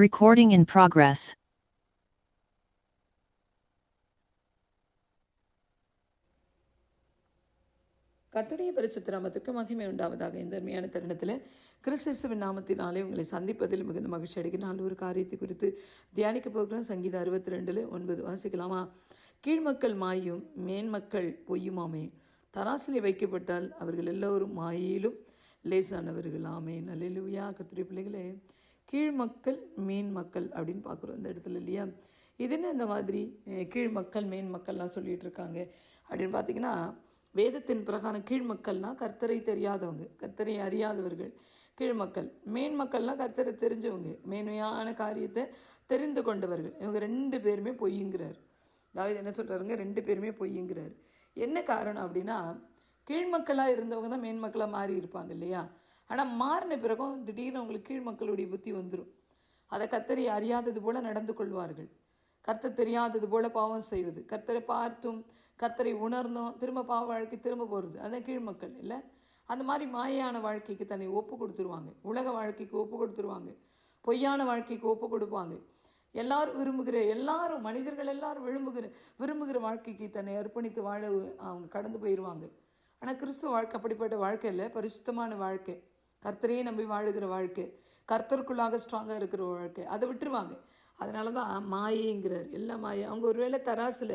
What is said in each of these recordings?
Recording in progress. கர்த்தருடைய பரிசுத்த நாமத்துக்கு மகிமை உண்டாவதாக. இந்த அருமையான தருணத்தில் கிறிஸ்துவின் நாமத்தினாலே உங்களை சந்திப்பதில் மிகுந்த மகிழ்ச்சி அடைகிறேன். ஒரு காரியத்தை குறித்து தியானிக்க போகிறோம். சங்கீதம் 62:9 வாசிக்கலாமா? கீழ்மக்கள் மாயும் மேன்மக்கள் பொய்யுமாமே, தராசிலே வைக்கப்பட்டால் அவர்கள் எல்லோரும் மாயிலும் லேசானவர்கள். ஆமென். அல்லேலூயா. கர்த்தருடைய பிள்ளைகளே, கீழ்மக்கள் மேன்மக்கள் அப்படின்னு பார்க்குறோம் இந்த இடத்துல இல்லையா? இது என்ன இந்த மாதிரி கீழ்மக்கள் மேன்மக்கள்லாம் சொல்லிகிட்டு இருக்காங்க அப்படின்னு பார்த்தீங்கன்னா, வேதத்தின் பிரகாரம் கீழ்மக்கள்னால் கர்த்தரை தெரியாதவங்க, கர்த்தரை அறியாதவர்கள் கீழ்மக்கள். மேன்மக்கள்னால் கர்த்தரை தெரிஞ்சவங்க, மேன்மையான காரியத்தை தெரிந்து கொண்டவர்கள். இவங்க 2 பேருமே பொய்யுங்கிறார். தாவீது என்ன சொல்கிறாருங்க? 2 பேருமே பொய்யுங்கிறார். என்ன காரணம் அப்படின்னா, கீழ்மக்களாக இருந்தவங்க தான் மேன்மக்களாக மாறி இருப்பாங்க இல்லையா? ஆனால் மாறின பிறகும் திடீர்னு அவங்களுக்கு கீழ்மக்களுடைய புத்தி வந்துடும். அதை கர்த்தரை அறியாதது போல் நடந்து கொள்வார்கள். கர்த்தர் தெரியாதது போல் பாவம் செய்வது, கர்த்தரை பார்த்தும் கர்த்தரை உணர்ந்தும் திரும்ப பாவ வாழ்க்கை திரும்ப போகிறது, அதுதான் கீழ்மக்கள் இல்லை? அந்த மாதிரி மாயான வாழ்க்கைக்கு தன்னை ஒப்பு கொடுத்துருவாங்க, உலக வாழ்க்கைக்கு ஒப்பு கொடுத்துருவாங்க, பொய்யான வாழ்க்கைக்கு ஒப்பு கொடுப்பாங்க. எல்லாரும் மனிதர்கள் எல்லாரும் விரும்புகிற வாழ்க்கைக்கு தன்னை அர்ப்பணித்து வாழ அவங்க கடந்து போயிடுவாங்க. ஆனால் கிறிஸ்துவ வாழ்க்கை அப்படிப்பட்ட வாழ்க்கை இல்லை. பரிசுத்தமான வாழ்க்கை, கர்த்தரையே நம்பி வாழுகிற வாழ்க்கை, கர்த்தருக்குள்ளாக ஸ்ட்ராங்காக இருக்கிற வாழ்க்கை, அதை விட்டுருவாங்க. அதனால தான் மாயைங்கிறார். எல்லாம் மாயை. அவங்க ஒருவேளை தராசில்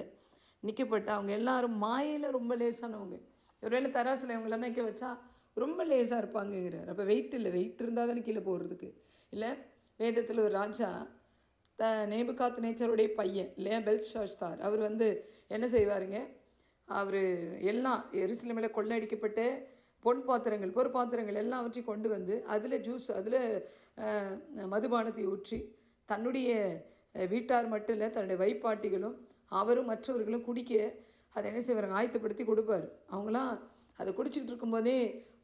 நிற்கப்பட்ட அவங்க எல்லாரும் மாயையில் ரொம்ப லேசானவங்க. ஒருவேளை தராசில் அவங்கள நிற்க வச்சா ரொம்ப லேசாக இருப்பாங்கங்கிறார். அப்போ வெயிட் இல்லை, வெயிட் இருந்தால் தானே கீழே போகிறதுக்கு இல்லை? வேதத்தில் ஒரு ராஜா நேபுகாத்நேச்சருடைய பையன் இல்லையா, பெல்ஷாத்சார், அவர் என்ன செய்வாருங்க? அவர் எல்லாம் எருசலேமில் கொள்ளையடிக்கப்பட்ட பொற்பாத்திரங்கள் எல்லாவற்றையும் கொண்டு அதில் ஜூஸ், அதில் மதுபானத்தை ஊற்றி தன்னுடைய வீட்டார் மட்டும் இல்லை, தன்னுடைய வைப்பாட்டிகளும் அவரும் மற்றவர்களும் குடிக்க அதை என்ன செய்வாங்க? ஆயத்தப்படுத்தி கொடுப்பார். அவங்களாம் அதை குடிச்சிக்கிட்டு இருக்கும்போதே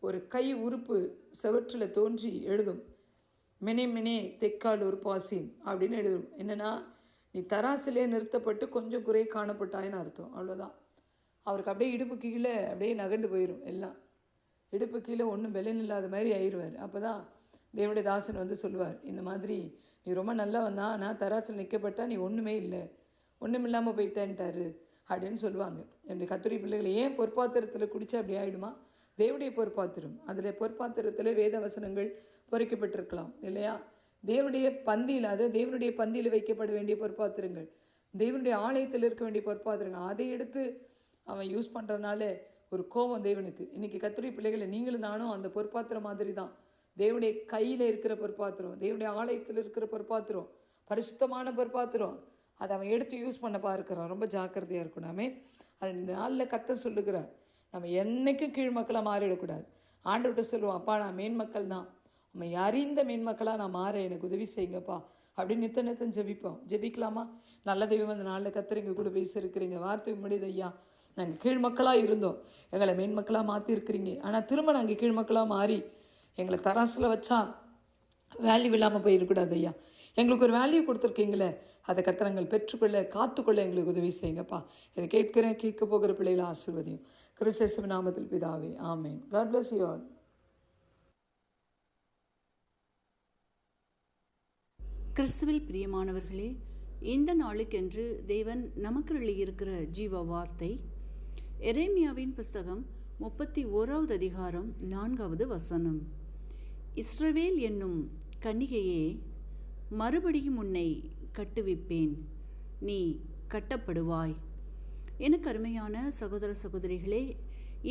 ஒரு கை உறுப்பு செவற்றில் தோன்றி எழுதும், மினே தெக்கால் ஒரு பாசின் அப்படின்னு எழுதும். என்னென்னா, நீ தராசிலே நிறுத்தப்பட்டு கொஞ்சம் குறை காணப்பட்டாயின்னு அர்த்தம். அவ்வளோதான். அவருக்கு அப்படியே இடுப்பு கீழே அப்படியே நகண்டு போயிடும். எல்லாம் இடுப்பு கீழே ஒன்றும் பலன் இல்லாத மாதிரி ஆயிடுவார். அப்போ தான் தேவனுடைய தாசன் சொல்லுவார், இந்த மாதிரி நீ ரொம்ப நல்லா வந்தா, நான் தராசில் நிற்கப்பட்டா நீ ஒன்றுமே இல்லை, ஒன்றும் இல்லாமல் போயிட்டேன்ட்டாரு அப்படின்னு சொல்லுவாங்க. என்னுடைய கர்த்தருடைய பிள்ளைகளை, ஏன் பொற்பாத்திரத்தில் குடித்தா அப்படி ஆகிடுமா? தேவனுடைய பொற்பாத்திரம், அதில் பொற்பாத்திரத்தில் வேத வசனங்கள் பொறிக்கப்பட்டிருக்கலாம் இல்லையா? தேவனுடைய பந்தியில், அது தேவனுடைய பந்தியில் வைக்கப்பட வேண்டிய பொற்பாத்திரங்கள், தேவனுடைய ஆலயத்தில் இருக்க வேண்டிய பொற்பாத்திரங்கள், அதை எடுத்து அவன் யூஸ் பண்ணுறதுனால ஒரு கோபம் தேவனுக்கு. இன்றைக்கி கர்த்தருடைய பிள்ளைகளை, நீங்களும் நானும் அந்த பொற்பாத்திரம் மாதிரி தான். தேவனுடைய கையில் இருக்கிற பொற்பாத்திரம், தேவனுடைய ஆலயத்தில் இருக்கிற பொற்பாத்திரம், பரிசுத்தமான பொற்பாத்திரம், அதை அவன் எடுத்து யூஸ் பண்ண பார்க்கிறான். ரொம்ப ஜாக்கிரதையாக இருக்கணுமே. அது நாளில் கர்த்தர் சொல்லுகிறார், நம்ம என்றைக்கும் கீழ்மக்களாக மாறிடக்கூடாது. ஆண்டவர்கிட்ட சொல்லுவோம், அப்பா நான் மேன்மக்கள் தான், உண்மை அறிந்த மேன்மக்களாக நான் மாற எனக்கு உதவி செய்யுங்கப்பா அப்படின்னு நித்தம் ஜெபிக்கலாமா? நல்ல தெய்வம், அந்த நாளில் கர்த்தர் எங்கள் கூட பேசியிருக்கிறீங்க, வார்த்தை முடியுது ஐயா, நாங்கள் கீழ்மக்களாக இருந்தோம், எங்களை மேன்மக்களாக மாற்றிருக்கிறீங்க, ஆனால் திரும்ப நாங்கள் கீழ்மக்களாக மாறி எங்களை தராசில் வச்சா வேல்யூ இல்லாமல் போயிடக்கூடாது ஐயா, எங்களுக்கு ஒரு வேல்யூ கொடுத்துருக்கீங்களே, அதை கர்த்தரங்கள் பெற்றுக்கொள்ள காத்துக்கொள்ள எங்களுக்கு உதவி செய்யுங்கப்பா. இதை கேட்க போகிற பிள்ளைகளை ஆசீர்வதியும். கிறிஸ்து நாமத்தில் பிதாவே, ஆமேன். God bless you all. கிறிஸ்துவில் பிரியமானவர்களே, இந்த நாளுக்கென்று தேவன் நமக்கு எழுதியிருக்கிற ஜீவ வார்த்தை எரேமியாவின் புஸ்தகம் 31வது அதிகாரம் 4வது வசனம். இஸ்ரவேல் என்னும் கன்னிகையே, மறுபடியும் உன்னை கட்டுவிப்பேன், நீ கட்டப்படுவாய். எனக்கு அருமையான சகோதர சகோதரிகளே,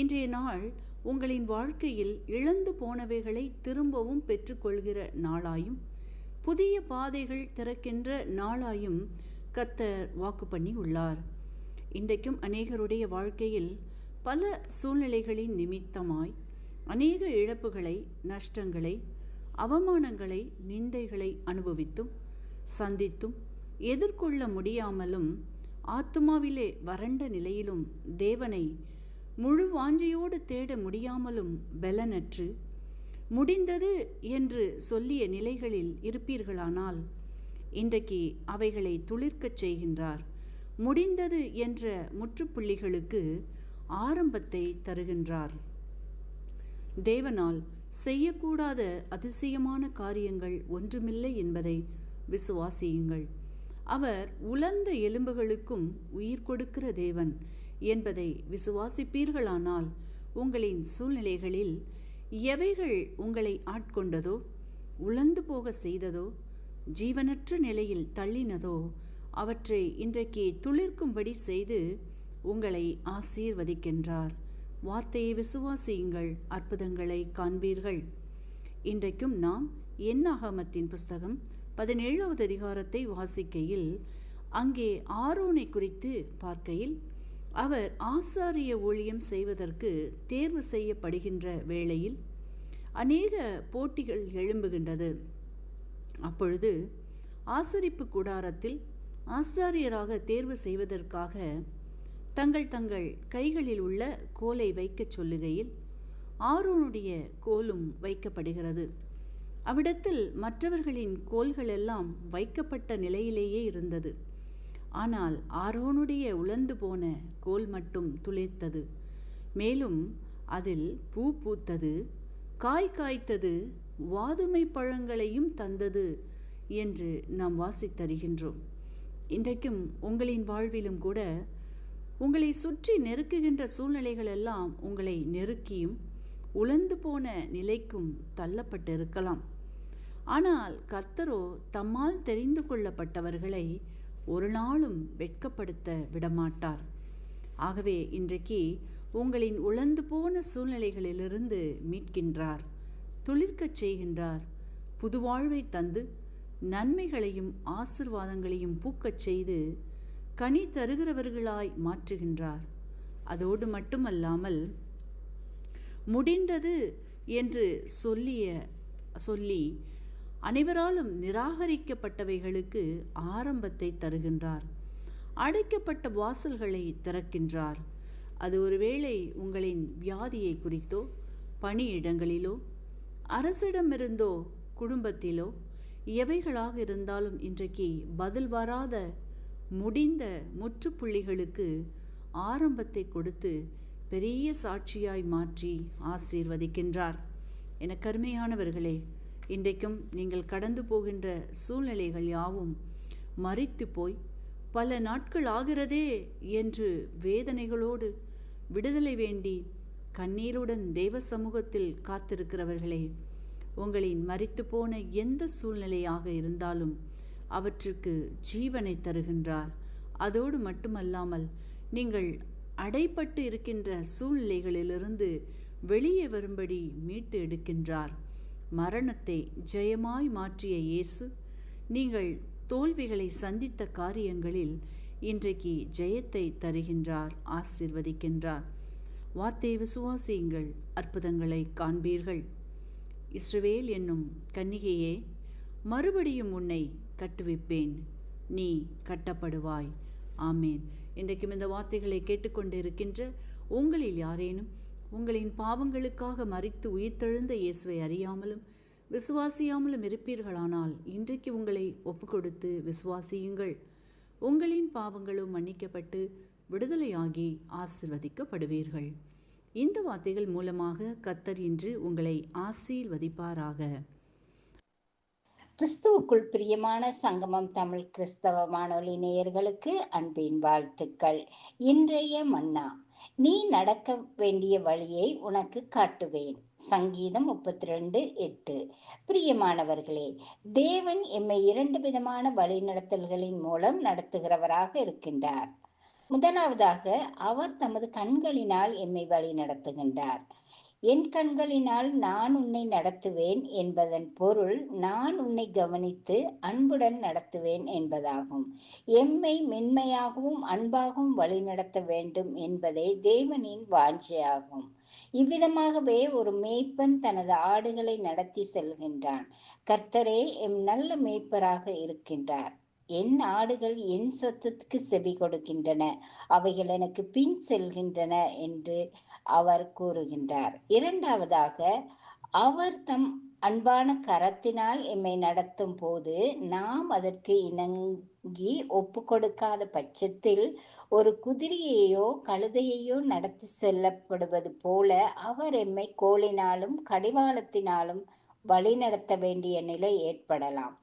இன்றைய நாள் உங்களின் வாழ்க்கையில் இழந்து போனவைகளை திரும்பவும் பெற்றுக்கொள்கிற நாளாயும் புதிய பாதைகள் திறக்கின்ற நாளாயும் கர்த்தர் வாக்கு பண்ணி உள்ளார். இன்றைக்கும் அநேகருடைய வாழ்க்கையில் பல சூழ்நிலைகளின் நிமித்தமாய் அநேக இழப்புகளை, நஷ்டங்களை, அவமானங்களை, நிந்தைகளை அனுபவித்தும் சந்தித்தும் எதிர்கொள்ள முடியாமலும் ஆத்துமாவிலே வறண்ட நிலையிலும் தேவனை முழு வாஞ்சையோடு தேட முடியாமலும் பலனற்று முடிந்தது என்று சொல்லிய நிலைகளில் இருப்பீர்களானால், இன்றைக்கு அவைகளை துளிர்க்கச் செய்கின்றார். முடிந்தது என்ற முற்றுப்புள்ளிகளுக்கு ஆரம்பத்தை தருகின்றார். தேவனால் செய்யக்கூடாத அதிசயமான காரியங்கள் ஒன்றுமில்லை என்பதை விசுவாசியுங்கள். அவர் உலர்ந்த எலும்புகளுக்கும் உயிர் கொடுக்கிற தேவன் என்பதை விசுவாசிப்பீர்களானால், உங்களின் சூழ்நிலைகளில் எவைகள் உங்களை ஆட்கொண்டதோ, உலர்ந்து போக செய்ததோ, ஜீவனற்ற நிலையில் தள்ளினதோ, அவற்றை இன்றைக்கு துளிர்க்கும்படி செய்து உங்களை ஆசீர்வதிக்கின்றார். வார்த்தையை விசுவாசியுங்கள், அற்புதங்களை காண்பீர்கள். இன்றைக்கும் நாம் என்னாகமத்தின் புஸ்தகம் 17வது அதிகாரத்தை வாசிக்கையில், அங்கே ஆரோனை குறித்து பார்க்கையில், அவர் ஆசாரிய ஊழியம் செய்வதற்கு தேர்வு செய்யப்படுகின்ற வேளையில் அநேக போட்டிகள் எழும்புகின்றது. அப்பொழுது ஆசரிப்பு கூடாரத்தில் ஆசாரியராக தேர்வு செய்வதற்காக தங்கள் கைகளில் உள்ள கோலை வைக்கச் சொல்லுகையில் ஆரோனுடைய கோலும் வைக்கப்படுகிறது. அவ்விடத்தில் மற்றவர்களின் கோல்களெல்லாம் வைக்கப்பட்ட நிலையிலேயே இருந்தது. ஆனால் ஆரோனுடைய உலர்ந்து போன கோல் மட்டும் துளிர்த்தது. மேலும் அதில் பூ பூத்தது, காய் காய்த்தது, வாதுமை பழங்களையும் தந்தது என்று நாம் வாசித்தருகின்றோம். இன்றைக்கும் உங்களின் வாழ்விலும் கூட உங்களை சுற்றி நெருக்குகின்ற சூழ்நிலைகள் எல்லாம் உங்களை நெருக்கியும் உலர்ந்து போன நிலைக்கும் தள்ளப்பட்டிருக்கலாம். ஆனால் கர்த்தரோ தம்மால் தெரிந்து கொள்ளப்பட்டவர்களை ஒரு நாளும் வெட்கப்படுத்த விடமாட்டார். ஆகவே இன்றைக்கு உங்களின் உலர்ந்து போன சூழ்நிலைகளிலிருந்து மீட்கின்றார், துளிர்க்கச் செய்கின்றார், புது வாழ்வை தந்து நன்மைகளையும் ஆசீர்வாதங்களையும் பூக்கச் செய்து கனி தருகிறவர்களாய் மாற்றுகின்றார். அதோடு மட்டுமல்லாமல் முடிந்தது என்று சொல்லி அனைவராலும் நிராகரிக்கப்பட்டவைகளுக்கு ஆரம்பத்தை தருகின்றார். அடைக்கப்பட்ட வாசல்களை திறக்கின்றார். அது ஒருவேளை உங்களின் வியாதியை குறித்தோ, பணியிடங்களிலோ, அரசிடமிருந்தோ, குடும்பத்திலோ எவைகளாக இருந்தாலும் இன்றைக்கு பதில் வராத முடிந்த முற்றுப்புள்ளிகளுக்கு ஆரம்பத்தை கொடுத்து பெரிய சாட்சியாய் மாற்றி ஆசீர்வதிக்கின்றார். என கருமையானவர்களே, இன்றைக்கும் நீங்கள் கடந்து போகின்ற சூழ்நிலைகள் யாவும் மரித்து போய் பல நாட்கள் ஆகிறதே என்று வேதனைகளோடு விடுதலை வேண்டி கண்ணீருடன் தேவ சமூகத்தில் காத்திருக்கிறவர்களே, உங்களின் மரித்து போன எந்த சூழ்நிலையாக இருந்தாலும் அவற்றுக்கு ஜீவனை தருகின்றார். அதோடு மட்டுமல்லாமல் நீங்கள் அடைப்பட்டு இருக்கின்ற சூழ்நிலைகளிலிருந்து வெளியே வரும்படி மீட்டு எடுக்கின்றார். மரணத்தை ஜெயமாய் மாற்றிய இயேசு, நீங்கள் தோல்விகளை சந்தித்த காரியங்களில் இன்றைக்கு ஜெயத்தை தருகின்றார், ஆசீர்வதிக்கின்றார். வார்த்தையை விசுவாசியுங்கள், அற்புதங்களை காண்பீர்கள். இஸ்ரவேல் என்னும் கன்னிகையே, மறுபடியும் உன்னை கட்டுவிப்பேன், நீ கட்டப்படுவாய். ஆமேன். இன்றைக்கும் இந்த வார்த்தைகளை கேட்டுக்கொண்டு இருக்கின்ற உங்களில் யாரேனும் உங்களின் பாவங்களுக்காக மரித்து உயிர்த்தெழுந்த இயேசுவை அறியாமலும் விசுவாசியாமலும் இருப்பீர்களானால், இன்றைக்கு உங்களை ஒப்புக்கொடுத்து விசுவாசியுங்கள். உங்களின் பாவங்களும் மன்னிக்கப்பட்டு விடுதலையாகி ஆசீர்வதிக்கப்படுவீர்கள். இந்த வார்த்தைகள் மூலமாக கர்த்தர் இன்று உங்களை ஆசீர்வதிப்பாராக. கிறிஸ்துவுக்குள் பிரியமான சங்கமம் தமிழ் கிறிஸ்தவ வானொலி நேயர்களுக்கு அன்பின் வாழ்த்துக்கள். இன்றைய மன்னா, நீ நடக்க வேண்டிய வழியை உனக்கு காட்டுவேன். சங்கீதம் 32:8. பிரியமானவர்களே, தேவன் எம்மை 2 விதமான வழிநடத்தல்களின் மூலம் நடத்துகிறவராக இருக்கின்றார். முதலாவதாக, அவர் தமது கண்களினால் எம்மை வழி நடத்துகின்றார். என் கண்களினால் நான் உன்னை நடத்துவேன் என்பதன் பொருள், நான் உன்னை கவனித்து அன்புடன் நடத்துவேன் என்பதாகும். எம்மை மென்மையாகவும் அன்பாகவும் வழிநடத்த வேண்டும் என்பதே தேவனின் வாஞ்சையாகும். இவ்விதமாகவே ஒரு மேய்ப்பன் தனது ஆடுகளை நடத்தி செல்கின்றான். கர்த்தரே எம் நல்ல மேய்ப்பராக இருக்கின்றார். என் ஆடுகள் என் சத்தத்துக்கு செவி கொடுக்கின்றன, அவைகள் எனக்கு பின் செல்கின்றன என்று அவர் கூறுகின்றார். இரண்டாவதாக, அவர் தம் அன்பான கரத்தினால் எம்மை நடத்தும் போது நாம் அதற்கு இணங்கி ஒப்பு கொடுக்காத பட்சத்தில் ஒரு குதிரையையோ கழுதையையோ நடத்தி செல்லப்படுவது போல அவர் எம்மை கோலினாலும் கடிவாளத்தினாலும் வழி நடத்த வேண்டிய நிலை ஏற்படலாம்.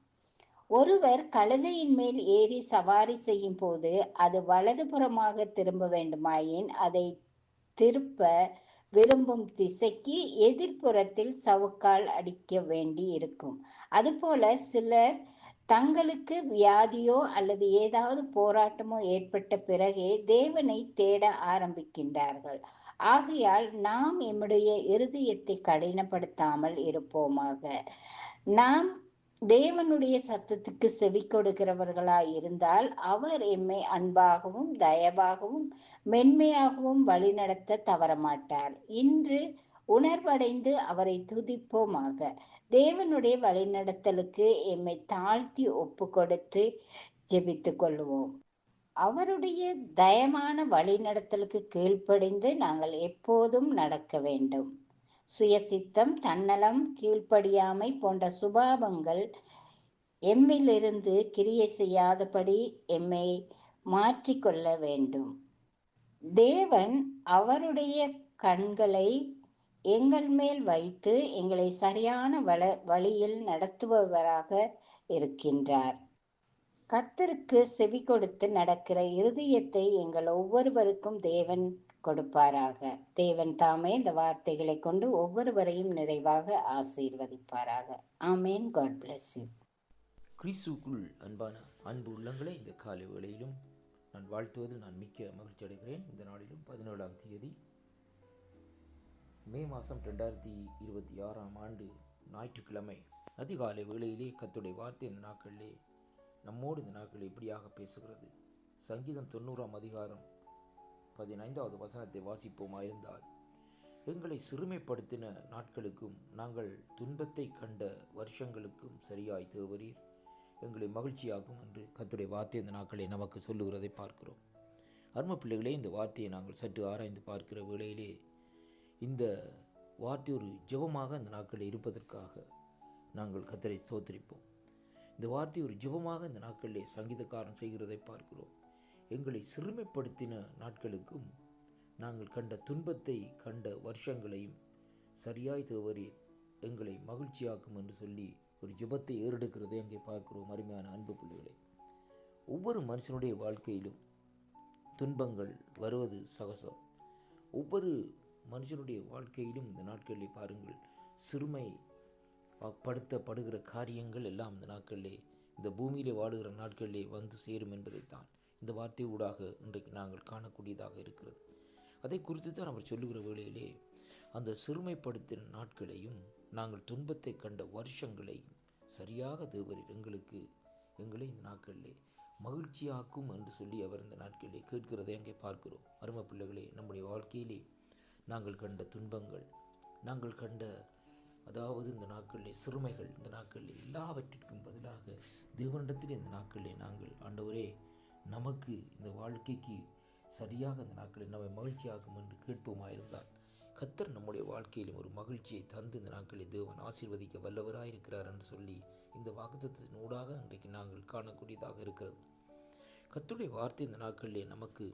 ஒருவர் கழுதையின் மேல் ஏறி சவாரி செய்யும் போது அது வலதுபுறமாக திரும்ப வேண்டுமாயின் அதை திருப்ப விரும்பும் திசைக்கு எதிர்ப்புறத்தில் சவுக்கால் அடிக்க வேண்டி இருக்கும். அதுபோல சிலர் தங்களுக்கு வியாதியோ அல்லது ஏதாவது போராட்டமோ ஏற்பட்ட பிறகே தேவனை தேட ஆரம்பிக்கின்றார்கள். ஆகையால் நாம் எம்முடைய இருதயத்தை கடினப்படுத்தாமல் இருப்போமாக. நாம் தேவனுடைய சத்தத்துக்கு செவி கொடுக்கிறவர்களாய் இருந்தால் அவர் எம்மை அன்பாகவும் தயவாகவும் மென்மையாகவும் வழிநடத்த தவறமாட்டார். இன்று உணர்வடைந்து அவரை துதிப்போமாக. தேவனுடைய வழிநடத்தலுக்கு எம்மை தாழ்த்தி ஒப்பு கொடுத்து ஜெபித்து கொள்வோம். அவருடைய தயமான வழிநடத்தலுக்கு கீழ்ப்படிந்து நாங்கள் எப்போதும் நடக்க வேண்டும். சுயசித்தம், தன்னலம், கீழ்ப்படியாமை போன்ற சுபாவங்கள் எம்மிலிருந்து கிரியை செய்யாதபடி எம்மை மாற்றிக்கொள்ள வேண்டும். தேவன் அவருடைய கண்களை எங்கள் மேல் வைத்து எங்களை சரியான வழியில் நடத்துபவராக இருக்கின்றார். கர்த்தருக்கு செவி கொடுத்து நடக்கிற இருதயத்தை எங்கள் ஒவ்வொருவருக்கும் தேவன் கொடுப்பாராக. தேவன் தாமே இந்த வார்த்தைகளை கொண்டு ஒவ்வொருவரையும் நிறைவாக ஆசீர்வதிப்பாராக. ஆமேன். God bless you. கிறிஸ்துவுக்குள் அன்பான அன்பு உள்ளங்களே, இந்த காலை வேளையிலும் நான் வாழ்த்துவதில் நான் மிக்க மகிழ்ச்சி அடைகிறேன். இந்த நாளிலும் 17ஆம் தேதி மே மாதம் 2026 ஞாயிற்றுக்கிழமை அதிகாலை வேளையிலே கர்த்தருடைய வார்த்தை இந்த நாட்களிலே நம்மோடு இந்த நாட்களில் இப்படியாக பேசுகிறது. சங்கீதம் 90ஆம் அதிகாரம் 15வது வசனத்தை வாசிப்போமாயிருந்தால், எங்களை சிறுமைப்படுத்தின நாட்களுக்கும் நாங்கள் துன்பத்தை கண்ட வருஷங்களுக்கும் சரியாய் தேவரீர் எங்களை மகிழ்ச்சியாகும் என்று கர்த்தருடைய வார்த்தை இந்த நாட்களை நமக்கு சொல்லுகிறதை பார்க்கிறோம். அருமை பிள்ளைகளே, இந்த வார்த்தையை நாங்கள் சற்று ஆராய்ந்து பார்க்கிற வேளையிலே இந்த வார்த்தை ஒரு ஜெபமாக இந்த நாட்களில் இருப்பதற்காக நாங்கள் கர்த்தரை ஸ்தோத்திரிப்போம். இந்த வார்த்தை ஒரு ஜெபமாக இந்த நாட்களிலே சங்கீதக்காரன் செய்கிறதை பார்க்கிறோம். எங்களை சிறுமைப்படுத்தின நாட்களுக்கும் நாங்கள் கண்ட துன்பத்தை கண்ட வருஷங்களையும் சரியாய் தேவரீர் எங்களை மகிழ்ச்சியாக்கும் என்று சொல்லி ஒரு ஜெபத்தை ஏறெடுக்கிறதை அங்கே பார்க்கிறோம். அருமையான அன்பு பிள்ளைகளே, ஒவ்வொரு மனுஷனுடைய வாழ்க்கையிலும் துன்பங்கள் வருவது சகஜம். ஒவ்வொரு மனுஷனுடைய வாழ்க்கையிலும் இந்த நாட்களிலே பாருங்கள், சிறுமை படுத்தப்படுகிற காரியங்கள் எல்லாம் இந்த நாட்களிலே இந்த பூமியிலே வாடுகிற நாட்களிலே வந்து சேரும் என்பதைத்தான் இந்த வார்த்தை ஊடாக இன்றைக்கு நாங்கள் காணக்கூடியதாக இருக்கிறது. அதை குறித்து தான் அவர் சொல்லுகிற வேளையிலே அந்த சிறுமைப்படுத்தின நாட்களையும் நாங்கள் துன்பத்தை கண்ட வருஷங்களையும் சரியாக தேவரீர் எங்களை இந்த நாட்களிலே மகிழ்ச்சியாக்கும் என்று சொல்லி அவர் இந்த நாட்களிலே கேட்கிறதை அங்கே பார்க்கிறோம். அருமை பிள்ளைகளே, நம்முடைய வாழ்க்கையிலே நாங்கள் கண்ட துன்பங்கள், நாங்கள் கண்ட அதாவது இந்த நாட்களிலே சிறுமைகள், இந்த நாட்களிலே எல்லாவற்றிற்கும் பதிலாக தேவனிடத்தில் இந்த நாட்களிலே நாங்கள் ஆண்டவரே நமக்கு இந்த வாழ்க்கைக்கு சரியாக இந்த நாட்களில் நம்மை மகிழ்ச்சியாகும் என்று கேட்போமாயிருந்தால் கர்த்தர் நம்முடைய வாழ்க்கையிலும் ஒரு மகிழ்ச்சியை தந்து இந்த நாட்களில் தேவன் ஆசீர்வதிக்க வல்லவராயிருக்கிறார் என்று சொல்லி இந்த வாக்குத்தத்தின் ஊடாக இன்றைக்கு நாங்கள் காணக்கூடியதாக இருக்கிறது. கர்த்தருடைய வார்த்தை இந்த நாட்களிலே நமக்கு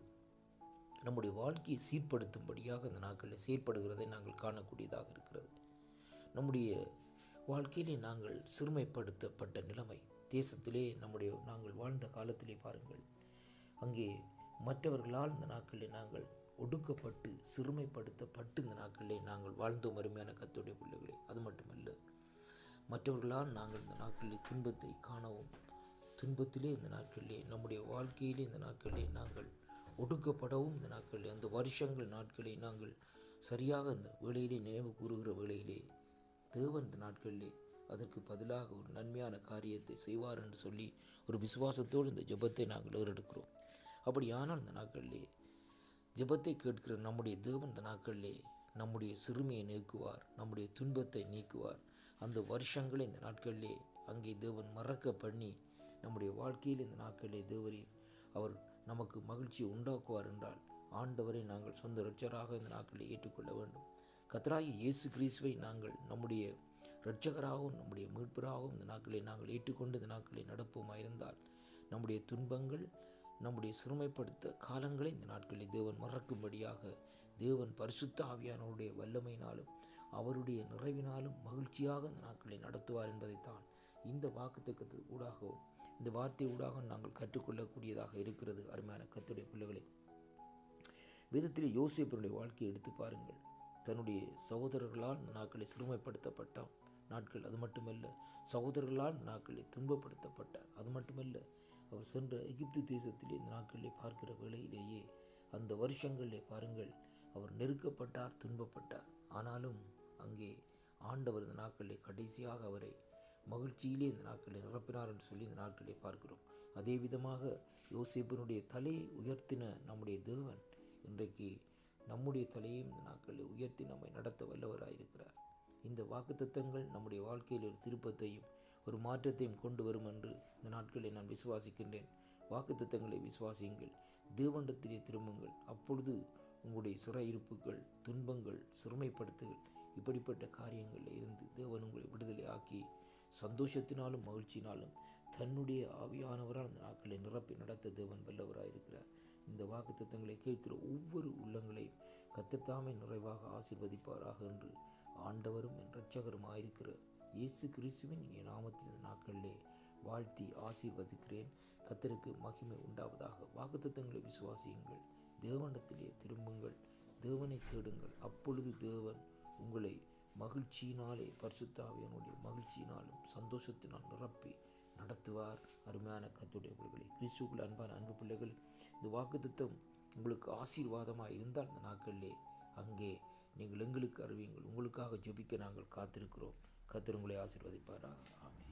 நம்முடைய வாழ்க்கையை சீர்படுத்தும்படியாக இந்த நாட்களில் செயற்படுகிறதை நாங்கள் காணக்கூடியதாக இருக்கிறது. நம்முடைய வாழ்க்கையிலே நாங்கள் சிறுமைப்படுத்தப்பட்ட நிலைமை தேசத்திலே நாங்கள் வாழ்ந்த காலத்திலே பாருங்கள், அங்கே மற்றவர்களால் இந்த நாட்களிலே நாங்கள் ஒடுக்கப்பட்டு சிறுமைப்படுத்தப்பட்டு இந்த நாட்களிலே நாங்கள் வாழ்ந்தோம். அருமையான கர்த்தருடைய பிள்ளைகளே, அது மட்டுமல்ல, மற்றவர்களால் நாங்கள் இந்த நாட்களிலே துன்பத்தை காணவும், துன்பத்திலே இந்த நாட்களிலே நம்முடைய வாழ்க்கையிலே இந்த நாட்களிலே நாங்கள் ஒடுக்கப்படவும், இந்த நாட்களிலே அந்த வருஷங்கள் நாட்களை நாங்கள் சரியாக இந்த வேளையிலே நினைவு கூறுகிற வேளையிலே தேவன் இந்த நாட்களிலே அதற்கு பதிலாக ஒரு நன்மையான காரியத்தை செய்வார் என்று சொல்லி ஒரு விசுவாசத்தோடு இந்த ஜெபத்தை நாங்கள் ஏறெடுக்கிறோம். அப்படியானால் இந்த நாட்களிலே ஜெபத்தை கேட்கிற நம்முடைய தேவன் இந்த நாட்களிலே நம்முடைய சிறுமையை நீக்குவார், நம்முடைய துன்பத்தை நீக்குவார். அந்த வருஷங்களை இந்த நாட்களிலே அங்கே தேவன் மறக்க பண்ணி நம்முடைய வாழ்க்கையில் இந்த நாட்களிலே தேவரீர் அவர் நமக்கு மகிழ்ச்சியை உண்டாக்குவார் என்றால் ஆண்டவரை நாங்கள் சொந்த இரட்சகராக இந்த நாட்களில் ஏற்றுக்கொள்ள வேண்டும். கர்த்தராகிய இயேசு கிறிஸ்துவை நாங்கள் நம்முடைய இரட்சகராகவும் நம்முடைய மீட்பராகவும் இந்த நாட்களை நாங்கள் ஏற்றுக்கொண்டு இந்த நாட்களை நடப்போமாயிருந்தால் நம்முடைய துன்பங்கள், நம்முடைய சிறுமைப்படுத்த காலங்களை இந்த நாட்களில் தேவன் மறக்கும்படியாக தேவன் பரிசுத்த ஆவியானவருடைய வல்லமையினாலும் அவருடைய நிறைவினாலும் மகிழ்ச்சியாக இந்த நாட்களை நடத்துவார் என்பதைத்தான் இந்த வாக்குத்தத்தத்து ஊடாகவும் இந்த வார்த்தை ஊடாக நாங்கள் கற்றுக்கொள்ளக்கூடியதாக இருக்கிறது. அருமையான கர்த்தருடைய பிள்ளைகளை, வேதத்திலே யோசேப்பினுடைய வாழ்க்கையை எடுத்து பாருங்கள். தன்னுடைய சகோதரர்களால் நாட்களை சிறுமைப்படுத்தப்பட்டான் நாட்கள். அது மட்டுமல்ல, சகோதரர்களால் நாட்களை துன்பப்படுத்தப்பட்டார். அது மட்டுமல்ல, அவர் சென்ற எகிப்து தேசத்திலே இந்த நாட்களிலே பார்க்கிற வேளையிலேயே அந்த வருஷங்களிலே பாருங்கள், அவர் நெருக்கப்பட்டார், துன்பப்பட்டார். ஆனாலும் அங்கே ஆண்டவர் இந்த நாட்களிலே கடைசியாக அவரை மகிழ்ச்சியிலே இந்த நாட்களை நிரப்பினார் என்று சொல்லி இந்த நாட்களை பார்க்கிறோம். அதே விதமாக யோசேப்பினுடைய தலையை உயர்த்தின நம்முடைய தேவன் இன்றைக்கு நம்முடைய தலையையும் இந்த நாட்களில் உயர்த்தி நம்மை நடத்த வல்லவராயிருக்கிறார். இந்த வாக்குத்தத்தங்கள் நம்முடைய வாழ்க்கையில் ஒரு திருப்பத்தையும் ஒரு மாற்றத்தையும் கொண்டு வரும் என்று இந்த நாட்களில் நான் விசுவாசிக்கின்றேன். வாக்குத்தத்தங்களை விசுவாசியுங்கள், தேவனிடத்திலே திரும்புங்கள். அப்பொழுது உங்களுடைய சிறையிருப்புகள், துன்பங்கள், சிறுமைப்படுத்துகள், இப்படிப்பட்ட காரியங்களில் இருந்து தேவன் உங்களை விடுதலை ஆக்கி சந்தோஷத்தினாலும் மகிழ்ச்சியினாலும் தன்னுடைய ஆவியானவரால் அந்த நாட்களை நிரப்பி நடத்த தேவன் வல்லவராயிருக்கிறார். இந்த வாக்குத்தத்தங்களை கேட்கிற ஒவ்வொரு உள்ளங்களையும் கர்த்தர் நிறைவாக ஆசீர்வதிப்பாராக என்று ஆண்டவரும் என் இரட்சகருமாயிருக்கிற இயேசு கிறிஸ்துவின் இனிய நாமத்தில் இந்த நாட்களிலே வாழ்த்தி ஆசீர்வதிக்கிறேன். கர்த்தருக்கு மகிமை உண்டாவதாக. வாக்குத்தத்தங்களை விசுவாசியுங்கள், தேவனிடத்திலே திரும்புங்கள், தேவனை தேடுங்கள். அப்பொழுது தேவன் உங்களை மகிழ்ச்சியினாலே, பரிசுத்த ஆவியானுடைய மகிழ்ச்சியினாலும் சந்தோஷத்தினால் நிரப்பி நடத்துவார். அருமையான கர்த்தருடைய பிள்ளைகளே, கிறிஸ்துவுக்குள் அன்பான அன்பு பிள்ளைகள், இந்த வாக்குத்தத்தம் உங்களுக்கு ஆசீர்வாதமாக இருந்தால் இந்த நாட்களிலே அங்கே நீங்கள் எங்களுக்கு அறிவியுங்கள். உங்களுக்காக ஜெபிக்க நாங்கள் காத்திருக்கிறோம். கர்த்தர் உங்களை ஆசீர்வதிப்பாரா. ஆமென்.